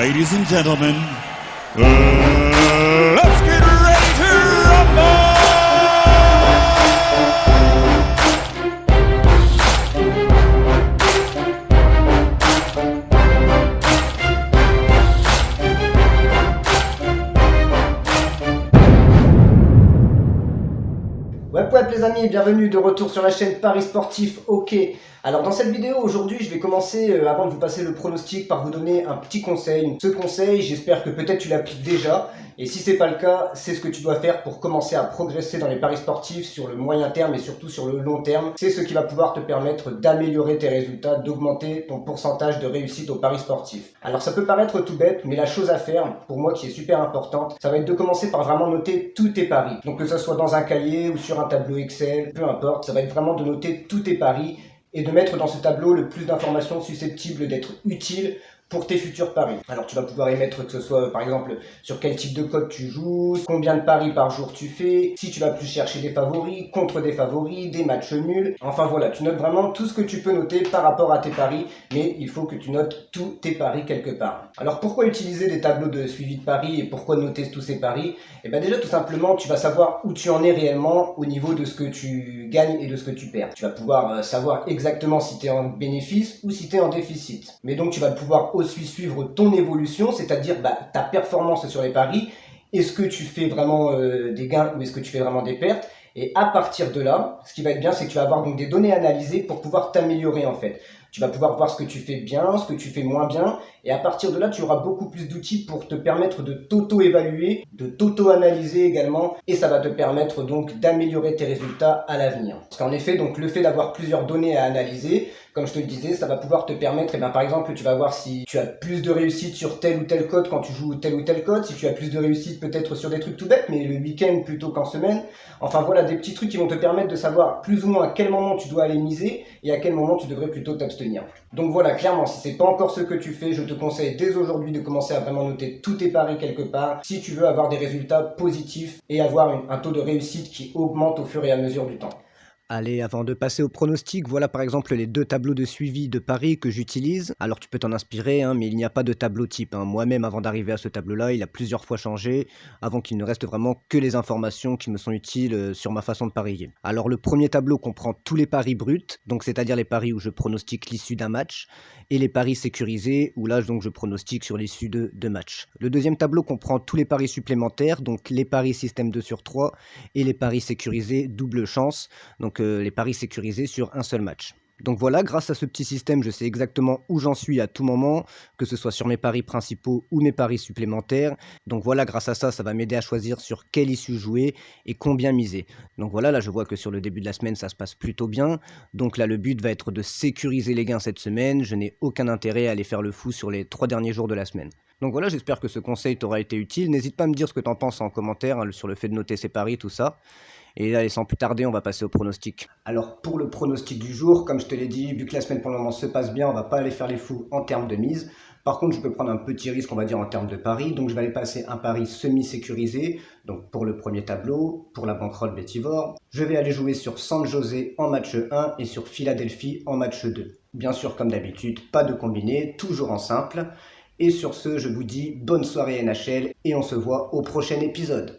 Ladies and gentlemen, let's get ready to rumble! Wap les amis, bienvenue de retour sur la chaîne Paris Sportif OK. Alors dans cette vidéo aujourd'hui je vais commencer, avant de vous passer le pronostic, par vous donner un petit conseil. Ce conseil, j'espère que peut-être tu l'appliques déjà, et si c'est pas le cas, c'est ce que tu dois faire pour commencer à progresser dans les paris sportifs sur le moyen terme et surtout sur le long terme. C'est ce qui va pouvoir te permettre d'améliorer tes résultats, d'augmenter ton pourcentage de réussite aux paris sportifs. Alors ça peut paraître tout bête, mais la chose à faire, pour moi qui est super importante, ça va être de commencer par vraiment noter tous tes paris. Donc que ça soit dans un cahier ou sur un tableau Excel, peu importe, ça va être vraiment de noter tous tes paris et de mettre dans ce tableau le plus d'informations susceptibles d'être utiles pour tes futurs paris. Alors tu vas pouvoir y mettre que ce soit par exemple sur quel type de code tu joues, combien de paris par jour tu fais, si tu vas plus chercher des favoris, contre des favoris, des matchs nuls. Enfin voilà, tu notes vraiment tout ce que tu peux noter par rapport à tes paris, mais il faut que tu notes tous tes paris quelque part. Alors pourquoi utiliser des tableaux de suivi de paris et pourquoi noter tous ces paris? Et bien déjà tout simplement tu vas savoir où tu en es réellement au niveau de ce que tu gagnes et de ce que tu perds. Tu vas pouvoir savoir exactement si tu es en bénéfice ou si tu es en déficit. Mais donc tu vas pouvoir aussi suivre ton évolution, c'est-à-dire ta performance sur les paris. Est-ce que tu fais vraiment des gains ou est-ce que tu fais vraiment des pertes? Et à partir de là, ce qui va être bien, c'est que tu vas avoir donc des données analysées pour pouvoir t'améliorer en fait. Tu vas pouvoir voir ce que tu fais bien, ce que tu fais moins bien, et à partir de là, tu auras beaucoup plus d'outils pour te permettre de t'auto-évaluer, de t'auto-analyser également, et ça va te permettre donc d'améliorer tes résultats à l'avenir. Parce qu'en effet, donc le fait d'avoir plusieurs données à analyser, comme je te le disais, ça va pouvoir te permettre, par exemple, tu vas voir si tu as plus de réussite sur tel ou tel code quand tu joues tel ou tel code, si tu as plus de réussite peut-être sur des trucs tout bêtes, mais le week-end plutôt qu'en semaine. Enfin voilà, des petits trucs qui vont te permettre de savoir plus ou moins à quel moment tu dois aller miser et à quel moment tu devrais plutôt t'abstenir. Donc voilà, clairement, si c'est pas encore ce que tu fais, je te conseille dès aujourd'hui de commencer à vraiment noter tous tes paris quelque part si tu veux avoir des résultats positifs et avoir un taux de réussite qui augmente au fur et à mesure du temps. Allez, avant de passer au pronostic, voilà par exemple les deux tableaux de suivi de paris que j'utilise. Alors tu peux t'en inspirer, mais il n'y a pas de tableau type. Moi-même, avant d'arriver à ce tableau-là, il a plusieurs fois changé, avant qu'il ne reste vraiment que les informations qui me sont utiles sur ma façon de parier. Alors le premier tableau comprend tous les paris bruts, donc c'est-à-dire les paris où je pronostique l'issue d'un match, et les paris sécurisés, où là donc je pronostique sur l'issue de deux matchs. Le deuxième tableau comprend tous les paris supplémentaires, donc les paris système 2 sur 3, et les paris sécurisés double chance, donc les paris sécurisés sur un seul match. Donc voilà, grâce à ce petit système, je sais exactement où j'en suis à tout moment, que ce soit sur mes paris principaux ou mes paris supplémentaires. Donc voilà, grâce à ça, ça va m'aider à choisir sur quelle issue jouer et combien miser. Donc voilà, là je vois que sur le début de la semaine, ça se passe plutôt bien. Donc là, le but va être de sécuriser les gains cette semaine. Je n'ai aucun intérêt à aller faire le fou sur les 3 derniers jours de la semaine. Donc voilà, j'espère que ce conseil t'aura été utile. N'hésite pas à me dire ce que t'en penses en commentaire sur le fait de noter ses paris, tout ça. Et là, sans plus tarder, on va passer au pronostic. Alors pour le pronostic du jour, comme je te l'ai dit, vu que la semaine pour le moment se passe bien, on va pas aller faire les fous en termes de mise. Par contre, je peux prendre un petit risque, on va dire, en termes de pari. Donc je vais aller passer un pari semi-sécurisé, donc pour le premier tableau, pour la bankroll Bétivore. Je vais aller jouer sur San José en match 1 et sur Philadelphie en match 2. Bien sûr, comme d'habitude, pas de combiné, toujours en simple. Et sur ce, je vous dis bonne soirée NHL et on se voit au prochain épisode.